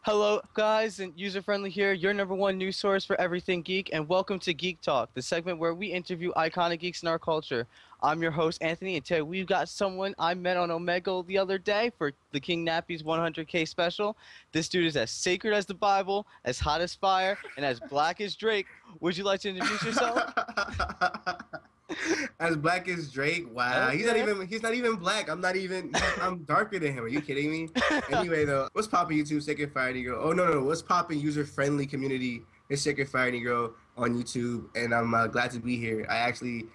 Hello, guys, and UzerFriendly here, your #1 news source for everything geek, and welcome to Geek Talk, the segment where we interview iconic geeks in our culture. I'm your host, Anthony, and today we've got someone I met on Omegle the other day for TheKingNappy's 100K special. This dude is as sacred as the Bible, as hot as fire, and as black as Drake. Would you like to introduce yourself? As black as Drake? Wow. Yep, man. He's not even black. I'm darker than him. Are you kidding me? Anyway though, what's popping YouTube? SacredFireNegro. Oh no, what's popping user-friendly community? It's SacredFireNegro on YouTube, and I'm glad to be here. I actually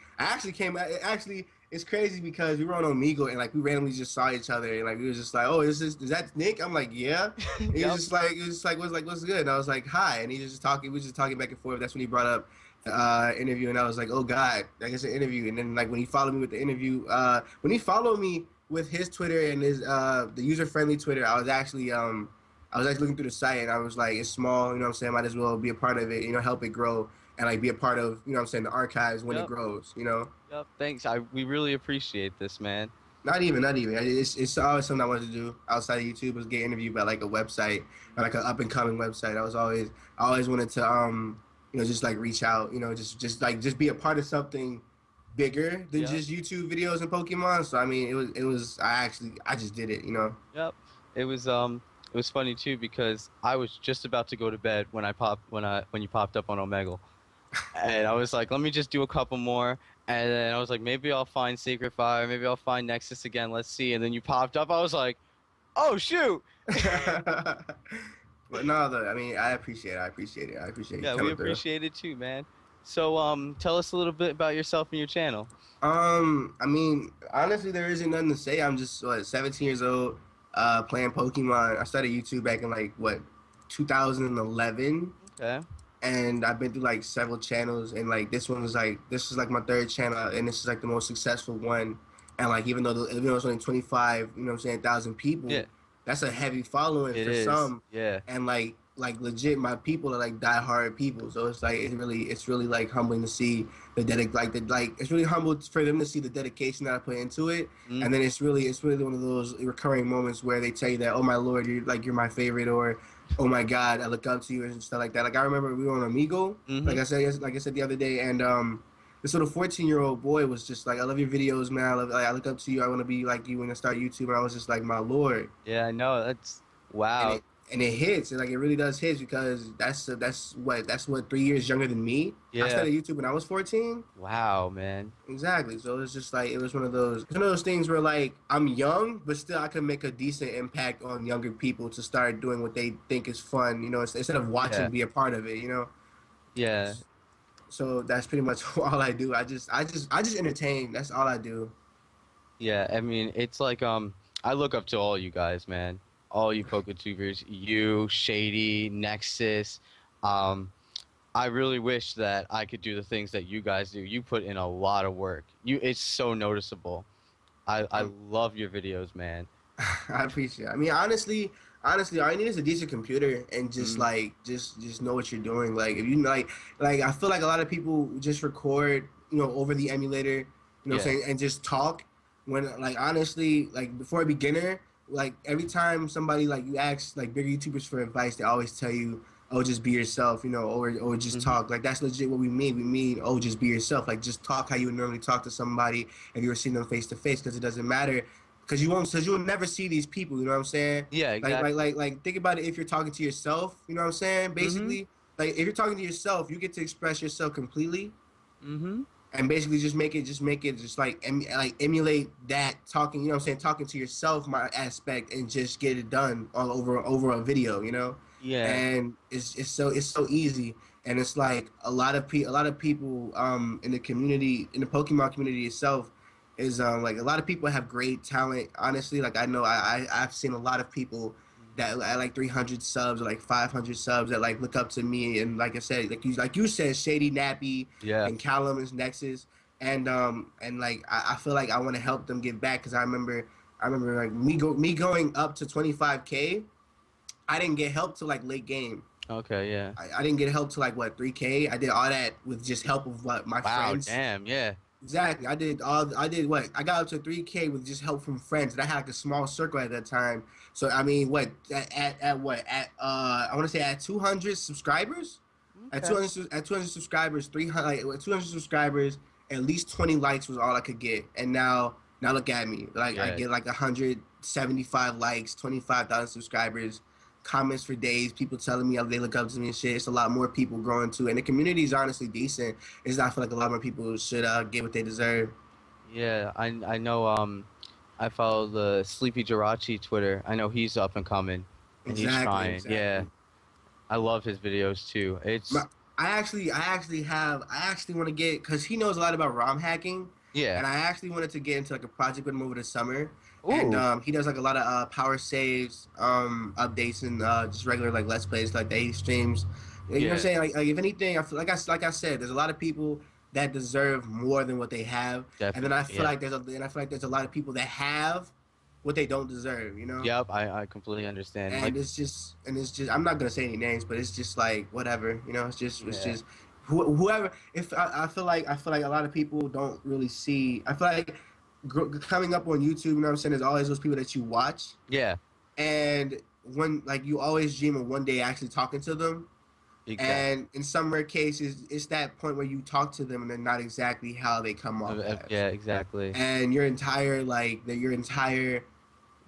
came. Actually, it's crazy because we were on Omegle and like we randomly just saw each other and like we was just like, oh, is that Nick? I'm like, yeah. And Yep. he was just like, what's good? And I was like, hi. And he was just talking. We was just talking back and forth. That's when he brought up interview, and I was like, oh god, I guess an interview. And then like when he followed me with the interview, when he followed me with his Twitter and his the user-friendly Twitter, I was actually looking through the site and I was like, it's small, you know what I'm saying, might as well be a part of it, you know, help it grow and like be a part of, you know what I'm saying, the archives when it grows, you know. Yep, thanks. We really appreciate this, man. Not even. It's always something I wanted to do outside of YouTube, was get interviewed by like a website or like an up and coming website. I always wanted to you know, just like reach out, you know, just be a part of something bigger than just YouTube videos and Pokemon. So I mean, I just did it, you know. Yep. It was funny too because I was just about to go to bed when you popped up on Omegle. And I was like, let me just do a couple more. And then I was like, maybe I'll find Sacred Fire, maybe I'll find Nexus again, let's see. And then you popped up, I was like, oh shoot. But no, I mean, I appreciate it. I appreciate it. Yeah, we appreciate it too, man. So tell us a little bit about yourself and your channel. I mean, honestly, there isn't nothing to say. I'm just 17 years old, playing Pokemon. I started YouTube back in like 2011. Okay. And I've been through like several channels, and like this is like my third channel, and this is like the most successful one. And like even though it's only 25, you know what I'm saying, 1,000 people, yeah, that's a heavy following for some. Yeah. And like legit, my people are like diehard people, so it's like it's really like humbling to see it's really humble for them to see the dedication that I put into it. And then it's really one of those recurring moments where they tell you that, oh my lord, you're my favorite, or oh my god, I look up to you and stuff like that. Like I remember we were on Omegle, like I said the other day, and this little 14-year-old boy was just like, I love your videos, man. I look up to you. I want to be like you when I start YouTube. And I was just like, my lord. Yeah, I know. That's wow. And it hits, and like it really does hit, because that's 3 years younger than me. Yeah. I started YouTube when I was 14. Wow, man. Exactly. So it's just like, it was one of those things where like I'm young, but still I can make a decent impact on younger people to start doing what they think is fun, you know, instead of watching, be a part of it, you know. Yeah. So that's pretty much all I do. I just entertain. That's all I do. Yeah, I mean, it's like I look up to all you guys, man. All you PokeTubers, you, Shady, Nexus. I really wish that I could do the things that you guys do. You put in a lot of work. It's so noticeable. I love your videos, man. I appreciate it. I mean, honestly, all you need is a decent computer and just like just know what you're doing. Like if you like I feel like a lot of people just record, you know, over the emulator, you know what I'm saying, and just talk. When like honestly, like before a beginner, like every time somebody like you ask like bigger YouTubers for advice, they always tell you, oh, just be yourself, you know, or just talk. Like that's legit what we mean. We mean, oh, just be yourself. Like just talk how you would normally talk to somebody if you were seeing them face to face, because it doesn't matter. Because you'll never see these people, you know what I'm saying? Yeah, exactly. Like think about it. If you're talking to yourself, you know what I'm saying? Basically, like if you're talking to yourself, you get to express yourself completely. And basically just make it like emulate that talking, you know what I'm saying? Talking to yourself, my aspect, and just get it done all over a video, you know? Yeah. And it's so easy, and it's like a lot of people in the community, in the Pokemon community itself, is like a lot of people have great talent. Honestly, like I know I've seen a lot of people that at like 300 subs or like 500 subs that like look up to me, and like I said, like you said, Shady, Nappy, and Callum is Nexus, and like I feel like I want to help them get back, because I remember like me going up to 25K, I didn't get help till like late game. Okay, yeah. I didn't get help till like 3K. I did all that with just help of my friends. Wow, damn, yeah. Exactly. I did what? I got up to 3K with just help from friends, and I had like a small circle at that time. So I mean, what at what at I want to say at 200 subscribers, Okay. at 200 subscribers, 300 like with 200 subscribers, at least 20 likes was all I could get, and now look at me, like I Yeah. get like 175 likes, 25,000 subscribers, comments for days, people telling me they look up to me and shit. It's a lot more people growing too, and the community is honestly decent. It's not I feel like a lot more people should get what they deserve. Yeah. I know. I follow the Sleepy Jirachi Twitter. I know he's up and coming, and he's Exactly, trying. Yeah. exactly. I love his videos too. My, It's I actually want to get because he knows a lot about ROM hacking, yeah. and I actually wanted to get into like a project with him over the summer. And Ooh. he does like a lot of power saves, updates, and just regular like let's plays like that he streams. You know what I'm Yeah. saying? Like if anything, I feel like I said, there's a lot of people that deserve more than what they have, and then Definitely. I feel Yeah. like there's a lot of people that have what they don't deserve. You know? Yep. I completely understand. Like. And it's just I'm not gonna say any names, but it's just like whatever, you know. It's Yeah. just whoever. If I feel like a lot of people don't really see. I feel like coming up on YouTube, you know what I'm saying. There's always those people that you watch, Yeah. and when like you always dream of one day actually talking to them. Exactly. And in some rare cases, it's that point where you talk to them and they're not exactly how they come off as. Yeah. Exactly. And your entire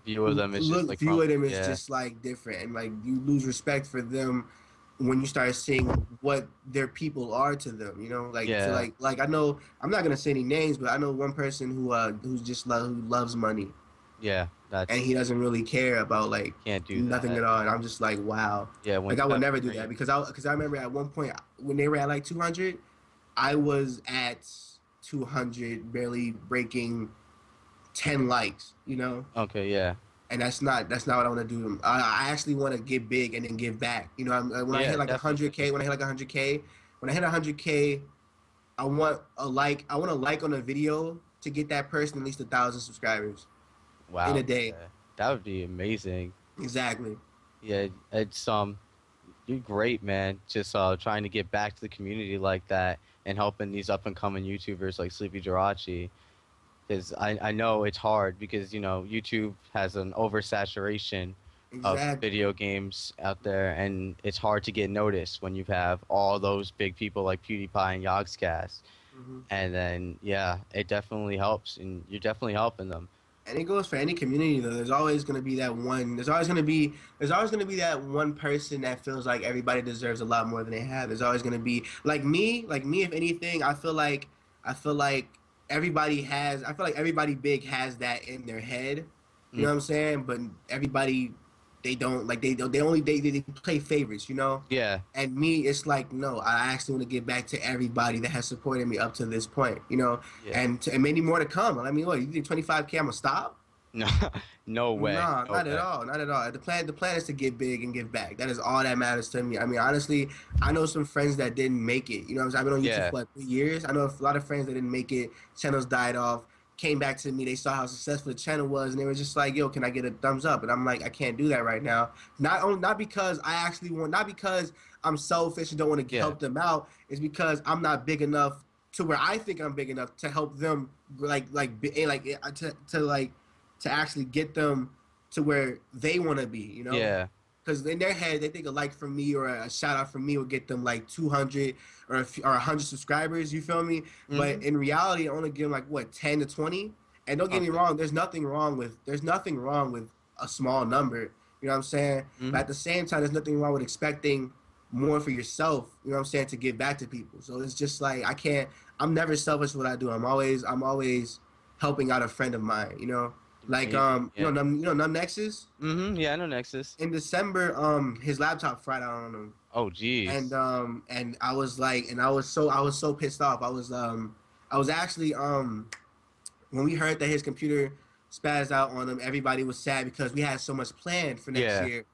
View of them is just look like view of them is yeah. just like different, and like you lose respect for them when you start seeing what their people are to them, you know, like so Yeah. like I know I'm not gonna say any names, but I know one person who's just who loves money, Yeah. and That's he doesn't really care about like can't do nothing that. at all, and I'm just like wow, Yeah. When like I would stuff never do that dream. because I remember at one point when they were at like 200, I was at 200 barely breaking 10 likes, you know. Okay. Yeah. And that's not what I want to do. I actually want to get big and then give back. You know, when I Yeah. hit like Definitely. 100K, when I hit 100K, I want a like. I want a like on a video to get that person at least 1,000 subscribers in a Wow. day. Yeah. That would be amazing. Exactly. Yeah. It's you're great, man. Just trying to get back to the community like that and helping these up and coming YouTubers like Sleepy Jirachi. Because I know it's hard because YouTube has an oversaturation of Exactly. video games out there, and it's hard to get noticed when you have all those big people like PewDiePie and Yogscast. Hmm. And then yeah, it definitely helps, and you're definitely helping them. And it goes for any community though. There's always gonna be that one. There's always gonna be that one person that feels like everybody deserves a lot more than they have. There's always gonna be like me. Like me, if anything, I feel like I feel like everybody big has that in their head. You know Mm. what I'm saying? But everybody, they don't like they only they play favorites. You know. Yeah, And me, it's like no, I actually want to get back to everybody that has supported me up to this point, you know, yeah. and many more to come. I mean, what you think 25K? I'm gonna stop? No, no way, No, no not at way. all, not at all. The plan is to get big and give back. That is all that matters to me. I mean, honestly, I know some friends that didn't make it. You know, what I'm saying? I've been on YouTube Yeah, for what 3 years. I know a lot of friends that didn't make it. Channels died off. Came back to me. They saw how successful the channel was, and they were just like, "Yo, can I get a thumbs up?" And I'm like, "I can't do that right now. Not because I actually want, not because I'm selfish and don't want to yeah, help them out. It's because I'm not big enough to where I think I'm big enough to help them, to actually get them to where they want to be. You know." yeah. Because in their head, they think a like from me or a shout out from me will get them like 200 or 100 subscribers. You feel me? But Mhm. in reality, I only give them like what 10 to 20. And don't get me Okay. wrong, there's nothing wrong with a small number. You know what I'm saying? But Mhm. at the same time, there's nothing wrong with expecting more for yourself. You know what I'm saying? To give back to people. So it's just like I can't. I'm never selfish with what I do. I'm always helping out a friend of mine. You know, like Amazing. Yeah. Num Nexus Mhm. Yeah, I know Nexus. in December, his laptop fried out on him, Oh, jeez. and I was like, and I was so pissed off. I was actually when we heard that his computer spazzed out on him, everybody was sad because we had so much planned for next Yeah. year,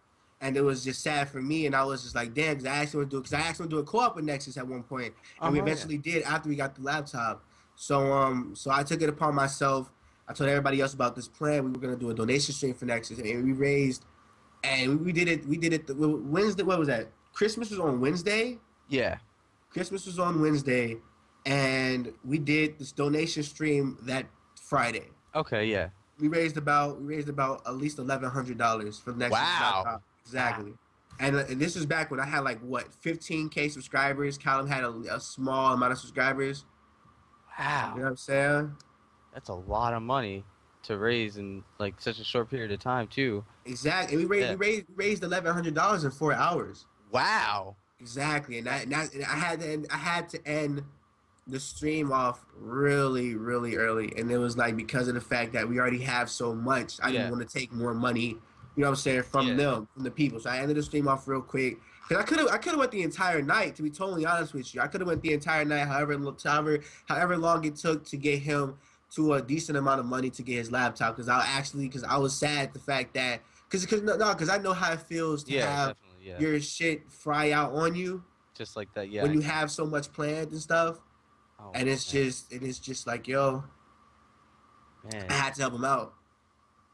and it was just sad for me. And I was just like, damn, because I actually want to do a co-op with Nexus at one point, and we Yeah. eventually did after we got the laptop. So I took it upon myself. I told everybody else about this plan. We were gonna do a donation stream for Nexus, and we raised and we did it. We did it Wednesday. What was that? Christmas was on Wednesday. Yeah. Christmas was on Wednesday, and we did this donation stream that Friday. Okay, yeah. We raised about at least $1,100 for the Nexus Wow. laptop. Wow. Exactly. And this was back when I had like what 15K subscribers. Callum had a small amount of subscribers. You know Wow. what I'm saying? That's a lot of money to raise in like such a short period of time too. Exactly. And we raised Yeah. we raised we raised $1,100 in 4 hours. Wow. Exactly. And I had to end the stream off really, really early. And it was like because of the fact that we already have so much, I didn't Yeah. want to take more money, you know what I'm saying, from Yeah. them, from the people. So I ended the stream off real quick. Cause I could have went the entire night, to be totally honest with you. I could have went the entire night, however long it took to get him to a decent amount of money to get his laptop. Cause I was sad the fact that, cause I know how it feels to Yeah, have definitely. Yeah. your shit fry out on you Just like that. Yeah. when you have so much planned and stuff. Oh, And it's man. just like, yo, Man. I had to help him out.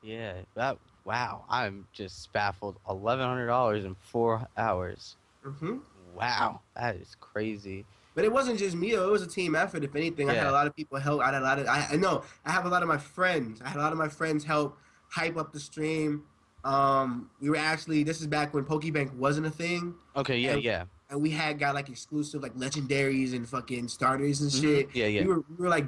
Yeah. That. Wow. I'm just baffled. $1,100 in 4 hours. hmm Wow. That is crazy. But it wasn't just me, though. It was a team effort. If anything, I had a Yeah. lot of people help. I know, I have a lot of my friends. I had a lot of my friends help hype up the stream. We were actually, this is back when Pokebank wasn't a thing. Okay. Yeah. And, Yeah. and we got like exclusive like legendaries and fucking starters and Mhm. shit. Yeah. Yeah. We were like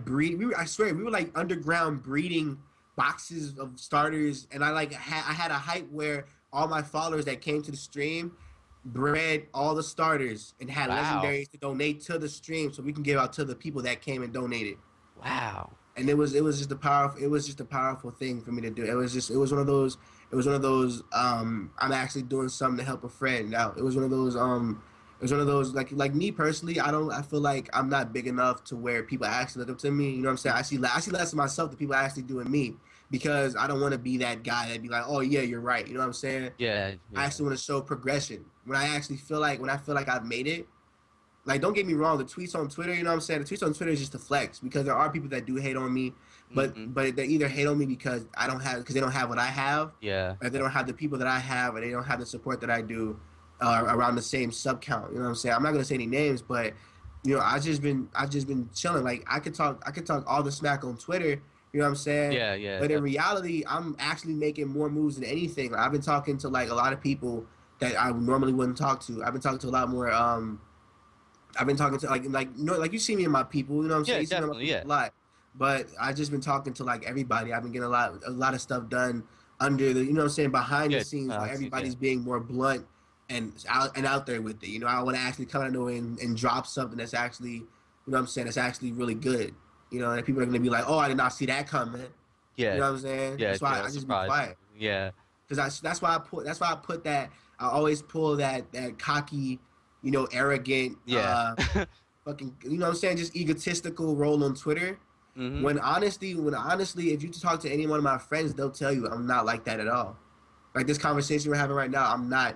I swear, we were like underground breeding boxes of starters, and I had a hype where all my followers that came to the stream bred all the starters and had Wow. legendaries to donate to the stream so we can give out to the people that came and donated. Wow. And it was just a powerful thing for me to do. It was one of those I'm actually doing something to help a friend out. It was one of those like me personally, I feel like I'm not big enough to where people actually look up to me. You know what I'm saying? I see less of myself than people actually doing me, because I don't want to be that guy that be like, oh yeah, you're right. You know what I'm saying? Yeah. I actually want to show progression. When I feel like I've made it. Like, don't get me wrong, the tweets on Twitter, you know what I'm saying? The tweets on Twitter is just a flex, because there are people that do hate on me, but Mhm. they either hate on me because they don't have what I have, Yeah. or they don't have the people that I have, or they don't have the support that I do around the same sub count. You know what I'm saying? I'm not gonna say any names, but I just been chilling. Like, I could talk all the smack on Twitter. You know what I'm saying? Yeah. Yeah. But in reality, I'm actually making more moves than anything. Like, I've been talking to like a lot of people that I normally wouldn't talk to. I've been talking to a lot more. I've been talking to like you see me and my people. You know what I'm saying? Yeah. You see me and my Definitely. people Yeah. a lot. But I just been talking to like everybody. I've been getting a lot of stuff done under the, you know what I'm saying, behind Yeah. the scenes, I where see, everybody's yeah. being more blunt and out there with it. I want to actually come out and drop something that's actually, what I'm saying, that's actually really good. And people are gonna be like, oh, I did not see that coming. Yeah. You know what I'm saying? Yeah. That's why Yeah. I just be Surprise. quiet. Yeah. Because that's why I put that. I always pull that cocky, arrogant, Yeah. fucking, you know what I'm saying, just egotistical role on Twitter. Mhm. When honestly, if you talk to any one of my friends, they'll tell you I'm not like that at all. Like this conversation we're having right now, I'm not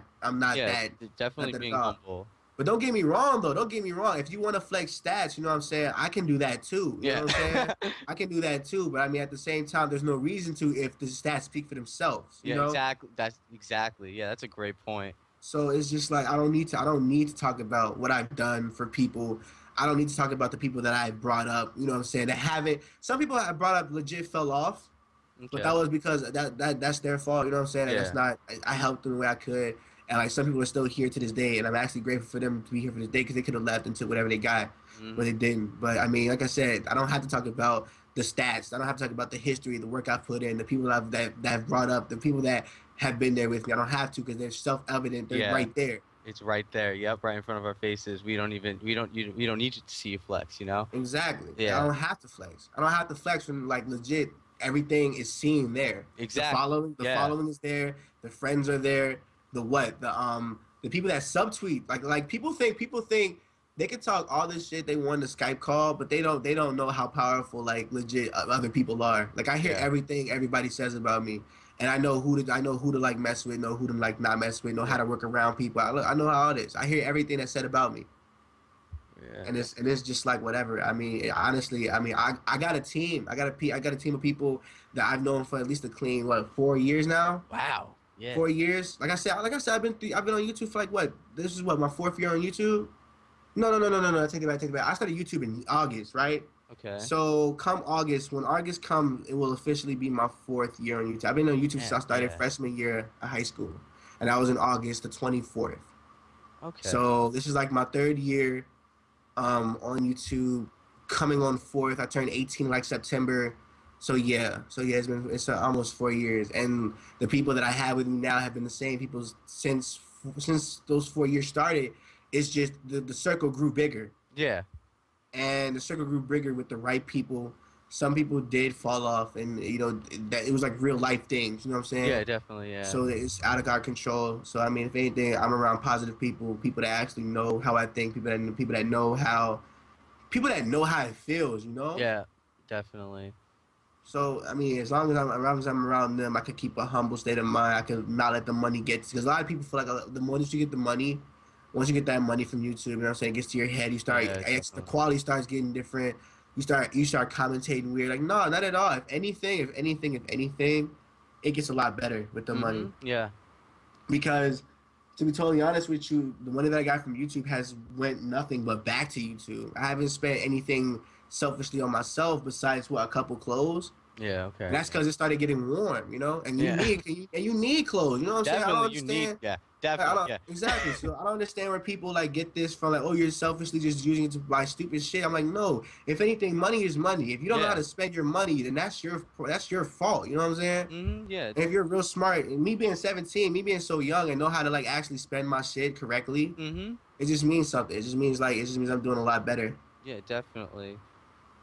Yeah. that. Definitely Not that being at all. humble. But don't get me wrong, though. Don't get me wrong. If you want to flex stats, you know what I'm saying, I can do that too. You know what I'm saying? I can do that too. But I mean, at the same time, there's no reason to if the stats speak for themselves. You Yeah. know? Exactly. That's exactly. Yeah. That's a great point. So it's just like I don't need to talk about what I've done for people. I don't need to talk about the people that I brought up. You know what I'm saying? That haven't. Some people I brought up legit fell off, but Okay. that was because that's their fault. You know what I'm saying? And Yeah. that's not. I helped them the way I could, and like some people are still here to this day, and I'm actually grateful for them to be here for this day, because they could have left and took whatever they got, Mhm. but they didn't. But I mean, like I said, I don't have to talk about the stats. I don't have to talk about the history, the work I put in, the people that have brought up, the people that have been there with me. I don't have to, because they're self-evident. They're Yeah. right there. It's right there. Yep. Right in front of our faces. We don't need to see you flex. Exactly. Yeah. I don't have to flex. I don't have to flex when like legit everything is seen there. Exactly. The following is there. The friends are there. The people that subtweet, like people think they can talk all this shit they want to Skype call, but they don't know how powerful like legit other people are. Like I hear Yeah. everything everybody says about me, and I know who to like mess with, know who to like not mess with, know how to work around people. I know how it is. I hear everything that's said about me. Yeah. And it's just like whatever. I mean, honestly, I got a team. I got a team of people that I've known for at least a clean 4 years now. Wow. Yeah. 4 years. Like I said, I've been on YouTube for like what? This is what, my 4th year on YouTube. No. Take it back. I started YouTube in August, right? Okay. So come August, when August comes, it will officially be my 4th year on YouTube. I've been on YouTube since I Damn, started yeah. freshman year of high school, and that was in August the 24th. Okay. So this is like my 3rd year on YouTube, coming on 4th. I turned 18 like September. So yeah, it's almost 4 years, and the people that I have with me now have been the same people since those 4 years started. It's just the circle grew bigger, Yeah. and the circle grew bigger with the right people. Some people did fall off, and that it was like real life things. You know what I'm Yeah, saying? definitely, yeah. So it's out of our control. So I mean, if anything, I'm around positive people, people that actually know how I think, people that know how it feels. Yeah, definitely. So I mean, as long as I'm around them, I could keep a humble state of mind. I could not let the money get, because a lot of people feel like the more that you get the money, once you get that money from YouTube, you know what I'm saying, it gets to your head. You start, Yeah, the definitely. quality starts getting different. You start commentating weird. Like, no, not at all. If anything, it gets a lot better with the money, Yeah. because to be totally honest with you, the money that I got from YouTube has went nothing but back to YouTube. I haven't spent anything selfishly on myself besides a couple clothes. Yeah, And okay. that's because it started getting warm. And you Yeah. need clothes. You know what I'm saying? I don't Definitely you need, understand. yeah, I definitely, don't yeah. exactly. So I don't understand where people like get this from. Like, oh, you're selfishly just using it to buy stupid shit. I'm like, no. If anything, money is money. If you don't know how Yeah. to spend your money, then that's your fault. You know what I'm saying? Yeah. And if you're real smart, and me being 17, me being so young and know how to like actually spend my shit correctly, Mhm. it just means something. It just means I'm doing a lot better. Yeah, definitely.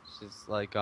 It's just like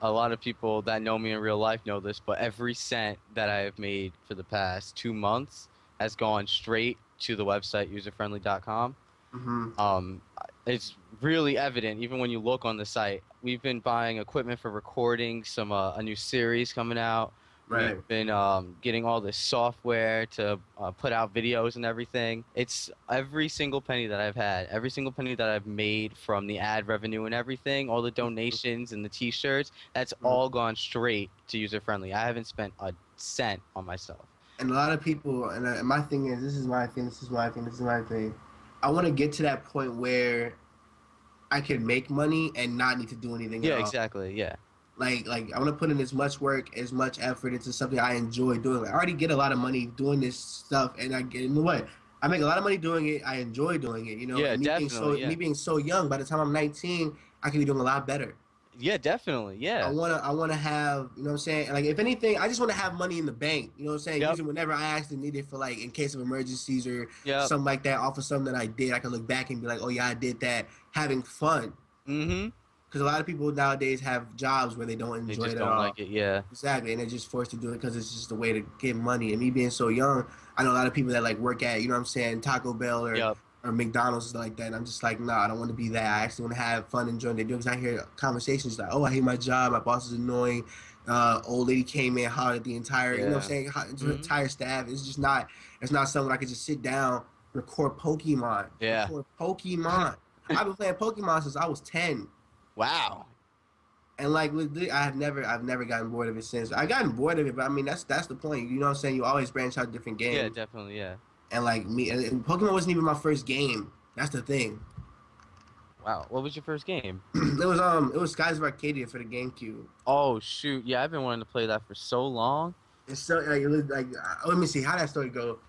a lot of people that know me in real life know this, but every cent that I have made for the past 2 months has gone straight to the website userfriendly.com. Hmm. Um, it's really evident even when you look on the site. We've been buying equipment for recording some a new series coming out. We've Right. been getting all this software to put out videos and everything. It's every single penny that I've had, every single penny that I've made from the ad revenue and everything, all the donations and the T-shirts. That's all Mhm. gone straight to user friendly. I haven't spent a cent on myself. And a lot of people, and my thing is, this is my thing. I want to get to that point where I can make money and not need to do anything at Yeah, all. exactly. Yeah. Like I want to put in as much work, as much effort into something I enjoy doing. Like, I already get a lot of money doing this stuff, and you know what? I make a lot of money doing it. I enjoy doing it. Yeah, And definitely. Yeah. me being so young, by the time I'm 19, I can be doing a lot better. Yeah, definitely. I Yeah. wanna I wanna have, you know what I'm saying? Like, if anything, I just wanna have money in the bank. You know what I'm saying? Yep. Use it whenever I actually need it, for like in case of emergencies or Yep. something like that. Off of something that I did, I can look back and be like, oh yeah, I did that. Having fun, Mm-hmm. because a lot of people nowadays have jobs where they don't They enjoy just it at don't all. like it. Yeah. Exactly, and they're just forced to do it because it's just a way to get money. And me being so young, I know a lot of people that like work at, you know what I'm saying, Taco Bell Yep. or McDonald's, stuff like that. And I'm just like, nah, I don't want to be that. I actually want to have fun, enjoy what they do. Because I hear conversations like, oh, I hate my job, my boss is annoying. Old lady came in, hollered at the entire, you know what I'm Yeah. saying, Mm-hmm. entire staff. It's not something I could just sit down, record Pokemon, Yeah. record Pokemon. I've been playing Pokemon since I was 10. Wow. And like, I've never gotten bored of it since. I gotten bored of it, but I mean, that's the point. You know what I'm saying? You always branch out different Yeah, games. definitely. Yeah. And like me, and Pokemon wasn't even my first game. That's the thing. Wow. What was your first game? It was Skies of Arcadia for the GameCube. Oh shoot. Yeah, I've been wanting to play that for so long. And so like, let me see how that story go.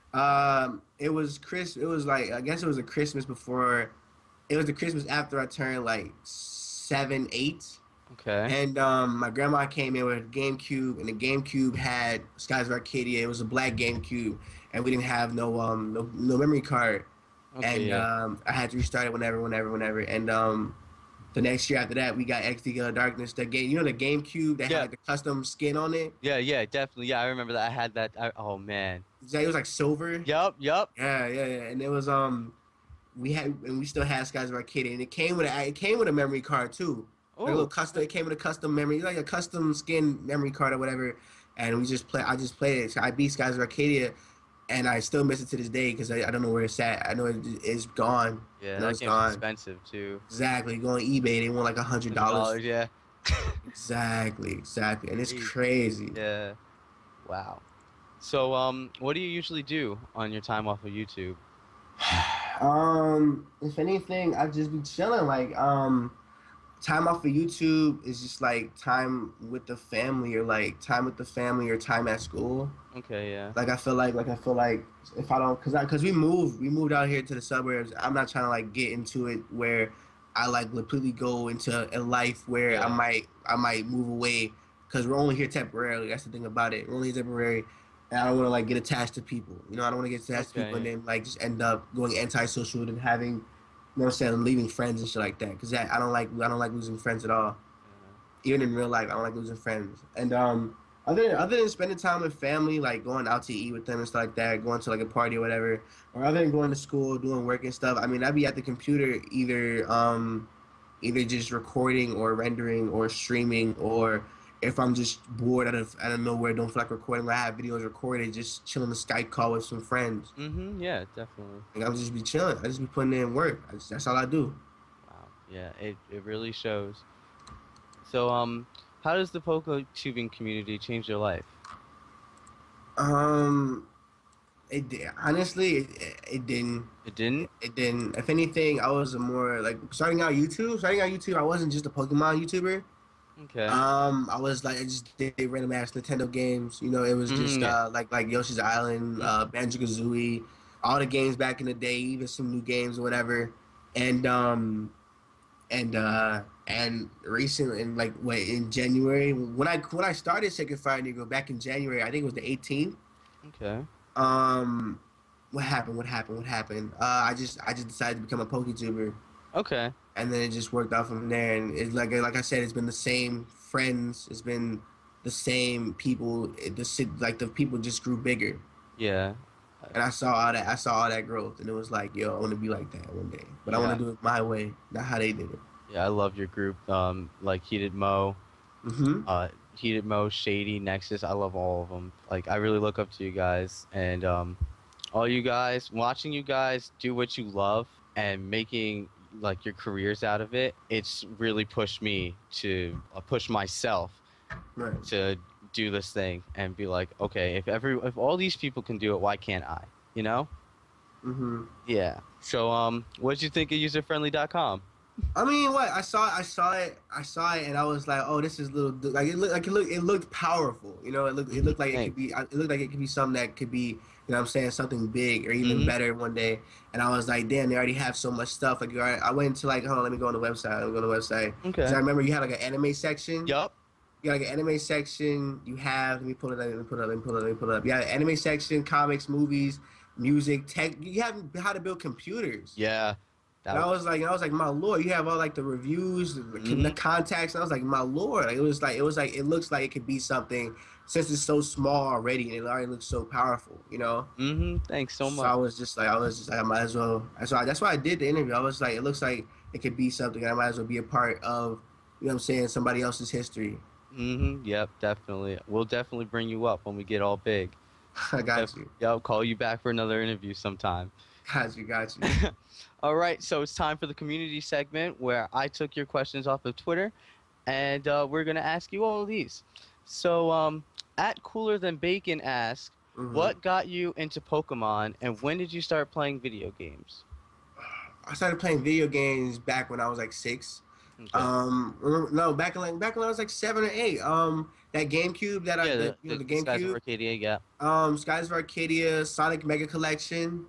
It was Chris. It was like, I guess it was a Christmas before. It was the Christmas after I turned like 7, 8. Okay. And my grandma came in with a GameCube, and the GameCube had Skies of Arcadia. It was a black GameCube, and we didn't have no memory card. Okay. And Yeah. I had to restart it whenever. And the next year after that, we got XD Darkness. The game, the GameCube that had Yeah. like the custom skin on it. Yeah. Yeah. Definitely. Yeah. I remember that. I had that. Oh man. It was like silver. Yup. Yup. Yeah. And it was we still had Skies of Arcadia, and it came with a memory card too. Like a little Oh. custom. It came with a custom memory, like a custom skin memory card or whatever. And I just played it. So I beat Skies of Arcadia, and I still miss it to this day because I don't know where it's at. I know it's gone. Yeah. I know That it's game's gone. expensive too. Exactly. Go on eBay. They want like $100. $100. Yeah. Exactly. And it's Jeez. crazy. Yeah. Wow. So what do you usually do on your time off of YouTube? If anything, I just be chilling. Like, time off of YouTube is just like time with the family, or like time with the family, or time at school. Okay, yeah. Like I feel like if I don't, cause we moved out here to the suburbs. I'm not trying to like get into it where I like completely go into a life where I Yeah. might move away, cause we're only here temporarily. That's the thing about it. We're only here temporary, and I don't want to like get attached to people. You know, I don't want to get attached to people and Okay. then like just end up going antisocial and having, you know what I'm saying, leaving friends and shit like that. Cause I don't like losing friends at all. Yeah. Even in real life, I don't like losing friends. And other than spending time with family, like going out to eat with them and stuff like that, going to like a party or whatever, or other than going to school, doing work and stuff. I mean, I'd be at the computer either just recording or rendering or streaming, or if I'm just bored out of nowhere, don't feel like recording, I have videos recorded, just chilling the Skype call with some friends. Yeah, definitely. Like I'm just be chilling. I just be putting in work. That's all I do. Wow. Yeah, it really shows. So, how does the Poco tubing community change your life? Um, honestly, it didn't. It didn't? It didn't. If anything, I was a more like starting out YouTube. Starting out YouTube, I wasn't just a Pokemon YouTuber. Okay. I was like I just did random ass Nintendo games. You know, it was just Yeah. like Yoshi's Island, Banjo Kazooie, all the games back in the day, even some new games or whatever. And and recently, in like in January, when I started SacredFireNegro back in January, I think it was the 18th. Okay. Um, what happened? What happened? What happened? I just decided to become a PokeTuber, Okay. and then it just worked out from there. And it's like I said, it's been the same friends. It's been the same people. Like the people just grew bigger, Yeah. and I saw all that growth, and it was like, yo, I want to be like that one day, but I want Yeah. to do it my way, not how they did it. Yeah, I love your group. Like Mm-hmm. Heated Mo, Shady, Nexus. I love all of them. Like, I really look up to you guys, and all you guys, watching you guys do what you love and making like your careers out of it. It's really pushed me to push myself Right. to do this thing and be like, okay, if all these people can do it, why can't I? You know? Mm-hmm. Yeah. So what did you think of userfriendly.com? I mean, what I saw it, and I was like, "Oh, this is little like it looked powerful." You know, it looked like it could Thanks. be it looked like it could be something that could be, you know what I'm saying, something big or even Hmm. better one day. And I was like, "Damn, they already have so much stuff." Like, I went to like, hold on, let me go on the website. Let me go on the website because I Okay. remember you had like an anime section. Yup. You got like an anime section. You have, let me pull it up. Let me pull it up. Let me pull it up. Let me pull it up. You have an anime section, comics, movies, music, tech. You have how to build computers. Yeah. And That. I was like, my lord, you have all like the reviews, the Mhm. contacts. And I was like, my lord, like, it was like, it looks like it could be something since it's so small already and it already looks so powerful, you know. Mhm. Thanks so So much. I might as well. That's why I did the interview. I was like, it looks like it could be something, and I might as well be a part of, you know what I'm saying, somebody else's history. Yep. Definitely. We'll definitely bring you up when we get all big. I got you, Yeah. I'll call you back for another interview sometime. got you. All right. So it's time for the community segment where I took your questions off of Twitter, and we're gonna ask you all of these. So at Cooler Than Bacon asks, Hmm. what got you into Pokemon, and when did you start playing video games? I started playing video games back when I was like 6. Okay. No, back when I was like 7 or 8. That GameCube Yeah. the The Skies of GameCube. Arcadia. Yeah. Skies of Arcadia, Sonic Mega Collection,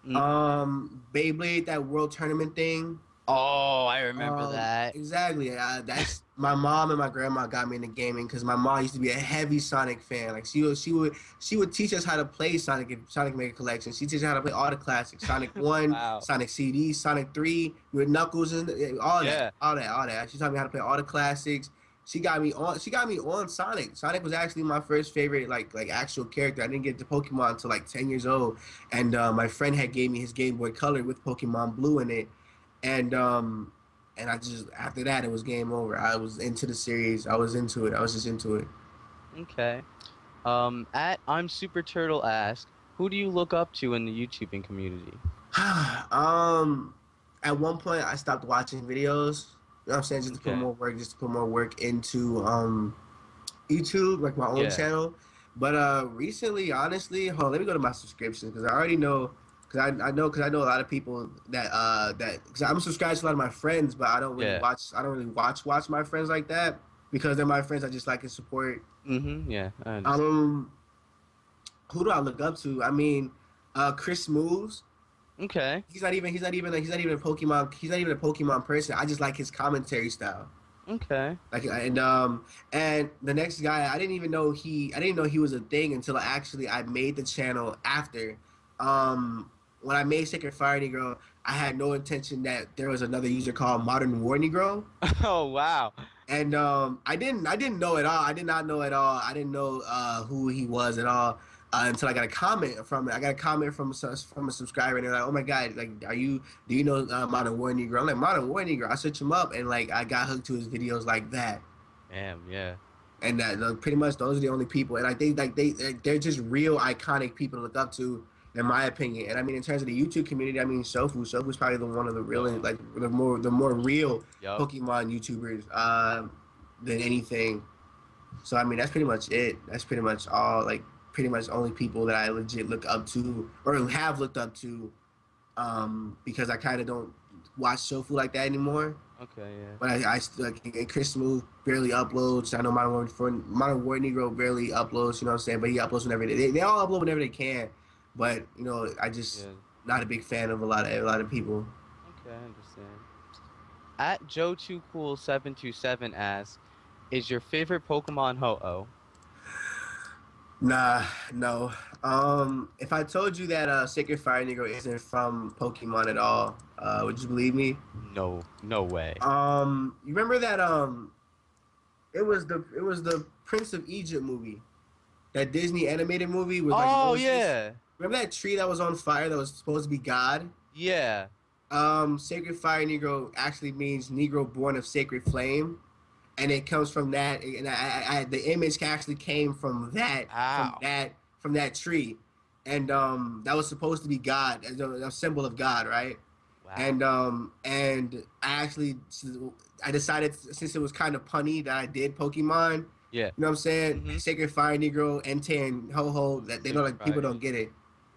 Mhm. Beyblade, that World Tournament thing. Oh, I remember that. Exactly. That's my mom and my grandma got me into gaming because my mom used to be a heavy Sonic fan. Like she would teach us how to play Sonic Mega Collection. She teach us how to play all the classics: Sonic One, Wow. Sonic CD, Sonic Three with Knuckles and all that, Yeah. all that. She taught me how to play all the classics. She got me on. She got me on Sonic. Sonic was actually my first favorite, like actual character. I didn't get to Pokemon until like 10 years old, and my friend had gave me his Game Boy Color with Pokemon Blue in it, and I just after that it was game over. I was into the series. I was into it. I was just into it. Okay. At I'm Super Turtle asks, who do you look up to in the YouTubing community? um, at one point I stopped watching videos. You know what I'm saying? Okay. Just to put more work into YouTube, like my own Yeah. channel. But recently, honestly, hold on, let me go to my subscriptions because I already know. Cause I know a lot of people that cause I'm subscribed to a lot of my friends, but Yeah. I don't really watch my friends like that because they're my friends. I just like to support. Yeah, I understand. Um, who do I look up to? I mean, Chris Moves. Okay. He's not even a Pokemon person. I just like his commentary style. Okay. Like and the next guy I didn't know he was a thing until I made the channel after. When I made Sacred Fire Negro, I had no intention that there was another user called Modern War Negro. Oh wow. And I didn't know at all. I did not know at all. I didn't know who he was at all until I got a comment from it. I got a comment from a subscriber, and they're like, "Oh my god, like, do you know Modern War Negro?" I'm like, "Modern War Negro." I searched him up, and like I got hooked to his videos like that. Damn. Yeah. And that pretty much those are the only people, and they're just real iconic people to look up to, in my opinion. And I mean, in terms of the YouTube community, I mean, Shofu's probably the one of the really like the more real Yup. Pokemon YouTubers than anything. So I mean, that's pretty much it. That's pretty much all. Like pretty much only people that I legit look up to or have looked up to, because I kind of don't watch Shofu like that anymore. Okay. Yeah. But I like Chris Smooth barely uploads. I know Modern War Negro barely uploads. You know what I'm saying? But he uploads whenever they all upload whenever they can. But you know, I just Yeah. not a big fan of a lot of people. Okay, I understand. At Joe2Cool727 asks, "Is your favorite Pokemon Ho-Oh?" Nah, no. If I told you that Sacred Fire Negro isn't from Pokemon at all, would you believe me? No, no way. You remember that it was the Prince of Egypt movie, that Disney animated movie with like Oh Moses. yeah, Remember that tree that was on fire that was supposed to be God? yeah. Sacred Fire Negro actually means Negro born of sacred flame, and it comes from that. And the image actually came Ow. from that tree, and that was supposed to be God, as a symbol of God, right? Wow. And I decided, since it was kind of punny, that I did Pokemon. Yeah. You know what I'm saying? Mhm. Sacred Fire Negro, Entei, and Ho Ho. That they know, Sacred like, people Fire don't get Negro. it.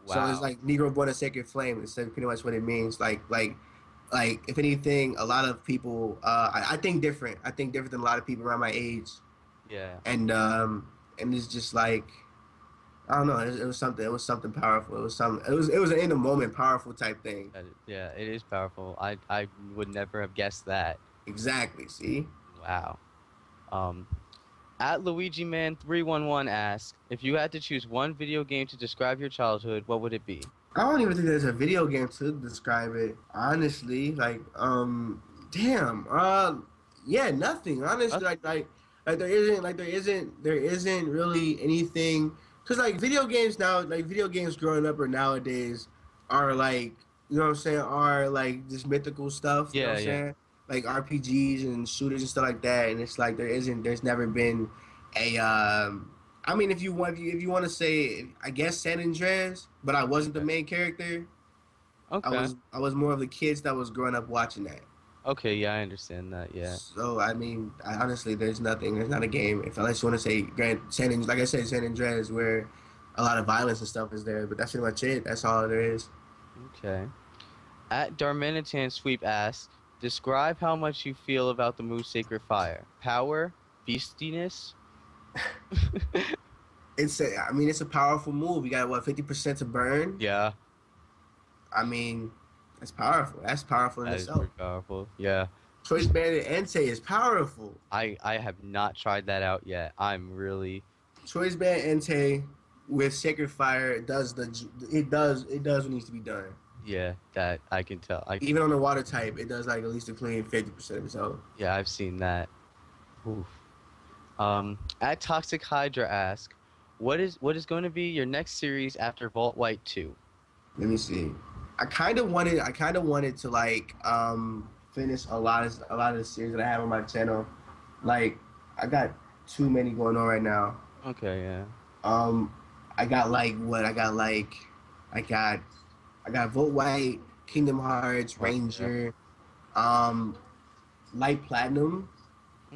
So it's Wow. like Negro born a sacred flame. It's like pretty much what it means. Like if anything, a lot of people. I think different. I think different than a lot of people around my age. Yeah. And it's just like, I don't know. It was something. It was something powerful. It was something. It was an in the moment powerful type thing. Yeah, it is powerful. I would never have guessed that. Exactly. See. Wow. Um, at LuigiMan311 asks, "If you had to choose one video game to describe your childhood, what would it be?" I don't even think there's a video game to describe it. Honestly, like, damn. Yeah, nothing. Honestly, like there isn't really anything. Cause like video games growing up or nowadays are like, you know what I'm saying, are like just mythical stuff. You know Yeah, what I'm yeah. saying? Like RPGs and shooters and stuff like that. And it's like there's never been a I mean, if you want to say, I guess San Andreas, but I wasn't the Okay. main character. Okay. I was more of the kids that was growing up watching that. Okay, yeah, I understand that. Yeah. So I mean, honestly, there's nothing. There's not a game. If unless you want to say like I said, San Andreas, where a lot of violence and stuff is there. But that's pretty much it. That's all there is. Okay. At Darmanitan Sweep asks, "Describe how much you feel about the move Sacred Fire. Power, beastiness." I mean, it's a powerful move. You got what, 50% to burn. Yeah, I mean, that's powerful. That's powerful in that is itself. pretty powerful. Yeah. Choice Bandit Entei is powerful. I have not tried that out yet. I'm really Choice Band Entei with Sacred Fire it does what needs to be done. yeah, that I can tell. Even on the water type, it does like at least a clean 50% of its health. Yeah, I've seen that. Oof. At Toxic Hydra asks, what is going to be your next series after Vault White 2? Let me see. I kind of wanted to like finish a lot of the series that I have on my channel. Like I got too many going on right now. Okay, yeah. I got like what I got Vote White, Kingdom Hearts, Oh, yeah. Ranger, Light Platinum.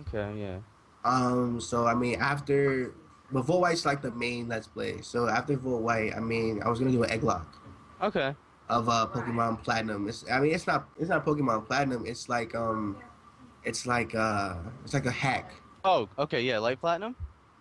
Okay, yeah. So I mean but Vote White's like the main Let's Play. So after Vote White, I mean I was gonna do an egg lock. Okay. of Pokemon Platinum. I mean, it's not Pokemon Platinum. It's like a hack. Oh, okay, yeah, light platinum.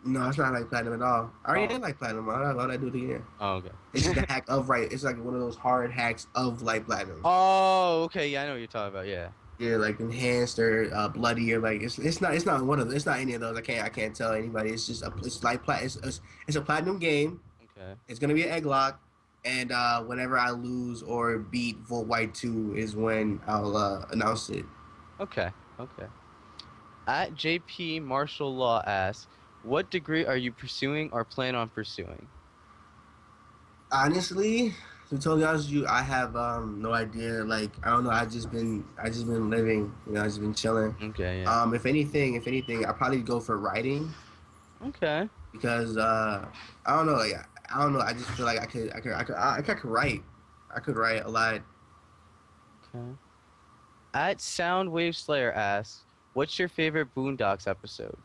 No, it's not like Platinum at all. I already Oh, did like Platinum. Why I do it again? oh, It's just okay. the hack of right. It's like one of those hard hacks of like Platinum. Oh, okay, yeah, I know what you're talking about. Yeah. Yeah, like enhanced or bloody or like it's not any of those. I can't tell anybody. It's just it's like it's a Platinum game. Okay. It's gonna be an egg lock, and whenever I lose or beat Volt White 2 is when I'll announce it. Okay. Okay. At JP Martial Law asks, what degree are you pursuing or plan on pursuing? Honestly, to be totally honest with you, I have no idea. Like I don't know. I just been living. You know, I just been chilling. Okay, yeah. If anything, I probably go for writing Okay. because I don't know. Like I don't know. I just feel like I could write. I could write a lot. Okay. At Soundwave Slayer asks, what's your favorite Boondocks episode?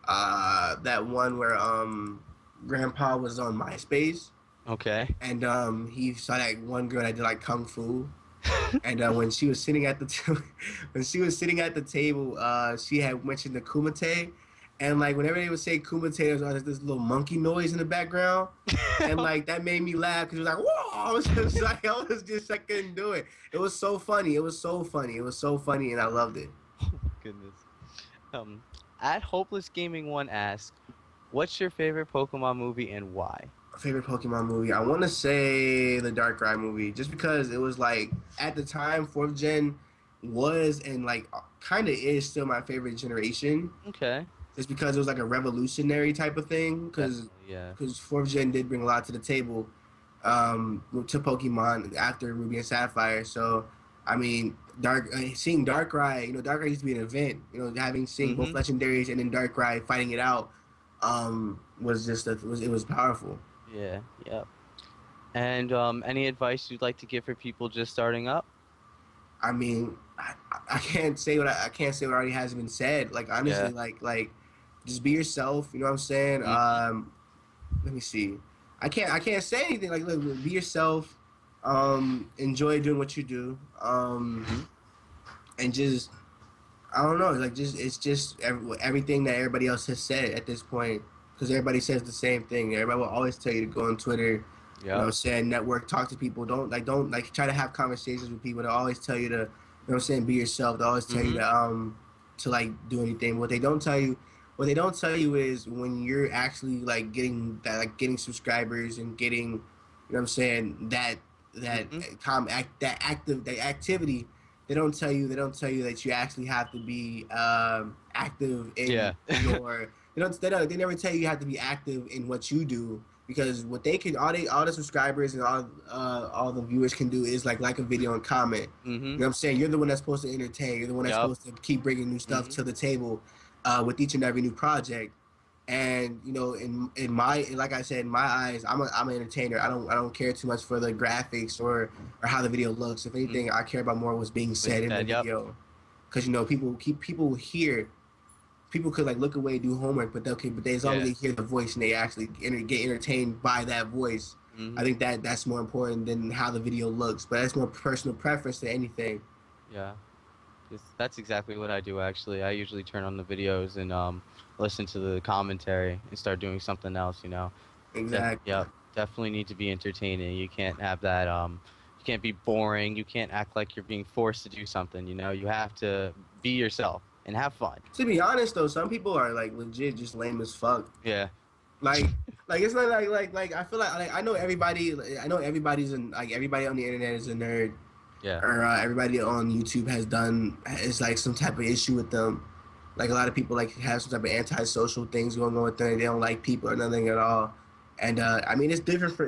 That one where Grandpa was on MySpace. Okay. And he saw that one girl that did like kung fu, and when she was sitting at the when she was sitting at the table, she had mentioned the kumite, and like whenever they would say kumite, there was always this little monkey noise in the background, and like that made me laugh because it was like whoa, I was just like I couldn't do it. It was so funny. It was so funny. It was so funny, and I loved it. Oh my goodness. At Hopeless Gaming One asks, what's your favorite Pokemon movie and why? Favorite Pokemon movie? I want to say the Darkrai movie, just because it was like at the time fourth gen was and like kind of is still my favorite generation. Okay. Just because it was like a revolutionary type of thing. Because Yeah. fourth gen did bring a lot to the table to Pokemon after Ruby and Sapphire. So I mean, seeing Darkrai, you know, Darkrai used to be an event. You know, having seen both legendaries and then Darkrai fighting it out was just it was powerful. Yeah. Yep. And any advice you'd like to give for people just starting up? I mean, I can't say I can't say what already has been said. Like honestly, Yeah. like just be yourself. You know what I'm saying? Let me see. I can't say anything. Like look, be yourself. Enjoy doing what you do. And just I don't know. Like just it's just everything that everybody else has said at this point. Because everybody says the same thing. Everybody will always tell you to go on Twitter. You know what I'm saying? Network, talk to people. Don't try to have conversations with people. They'll always tell you to, you know what I'm saying, be yourself. They'll always tell you to like do anything. What they don't tell you is when you're actually like getting that, like getting subscribers and getting, you know what I'm saying, that activity. They don't tell you that you actually have to be active in your. They never tell you have to be active in what you do, because what they can all the subscribers and all the viewers can do is like a video and comment. You know what I'm saying? You're the one that's supposed to entertain. You're the one that's supposed to keep bringing new stuff to the table with each and every new project. And you know, in my, like I said, in my eyes, I'm an entertainer. I don't care too much for the graphics or how the video looks. If anything, I care about more what's being said in the video, because you know people could like look away, do homework, but as long as they hear the voice and they actually get entertained by that voice, I think that's more important than how the video looks. But that's more personal preference than anything. Yeah. That's exactly what I do, actually. I usually turn on the videos and listen to the commentary and start doing something else, you know. Exactly. Definitely need to be entertaining. You can't have that, you can't be boring. You can't act like you're being forced to do something, you know. You have to be yourself and have fun. To be honest, though, some people are like legit just lame as fuck. Yeah. Like it's not like I feel like I know everybody. I know everybody on the internet is a nerd. Yeah. Or everybody on YouTube is like some type of issue with them. Like a lot of people like have some type of antisocial things going on with them. They don't like people or nothing at all. And I mean, it's different for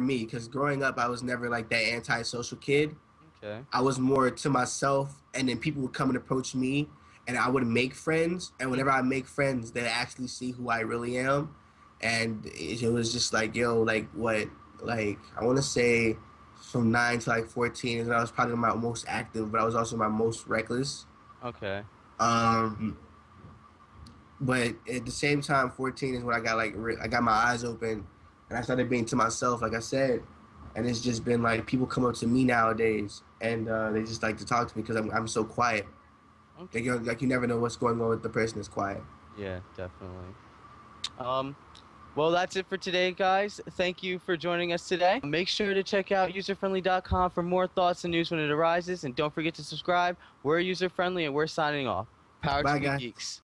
me, because growing up I was never like that antisocial kid. Okay. I was more to myself, and then people would come and approach me, and I would make friends. And whenever I make friends, they actually see who I really am. And it was just like, yo, like what, like I want to say from 9 to like 14 is when I was probably my most active, but I was also my most reckless. Okay. But at the same time, 14 is when I got I got my eyes open, and I started being to myself, like I said. and it's just been like people come up to me nowadays, and they just like to talk to me because I'm so quiet. Okay. Like you never know what's going on with the person that's quiet. Yeah, definitely. Well, that's it for today, guys. Thank you for joining us today. Make sure to check out userfriendly.com for more thoughts and news when it arises. And don't forget to subscribe. We're user friendly and we're signing off. Power Bye, to the guys. geeks.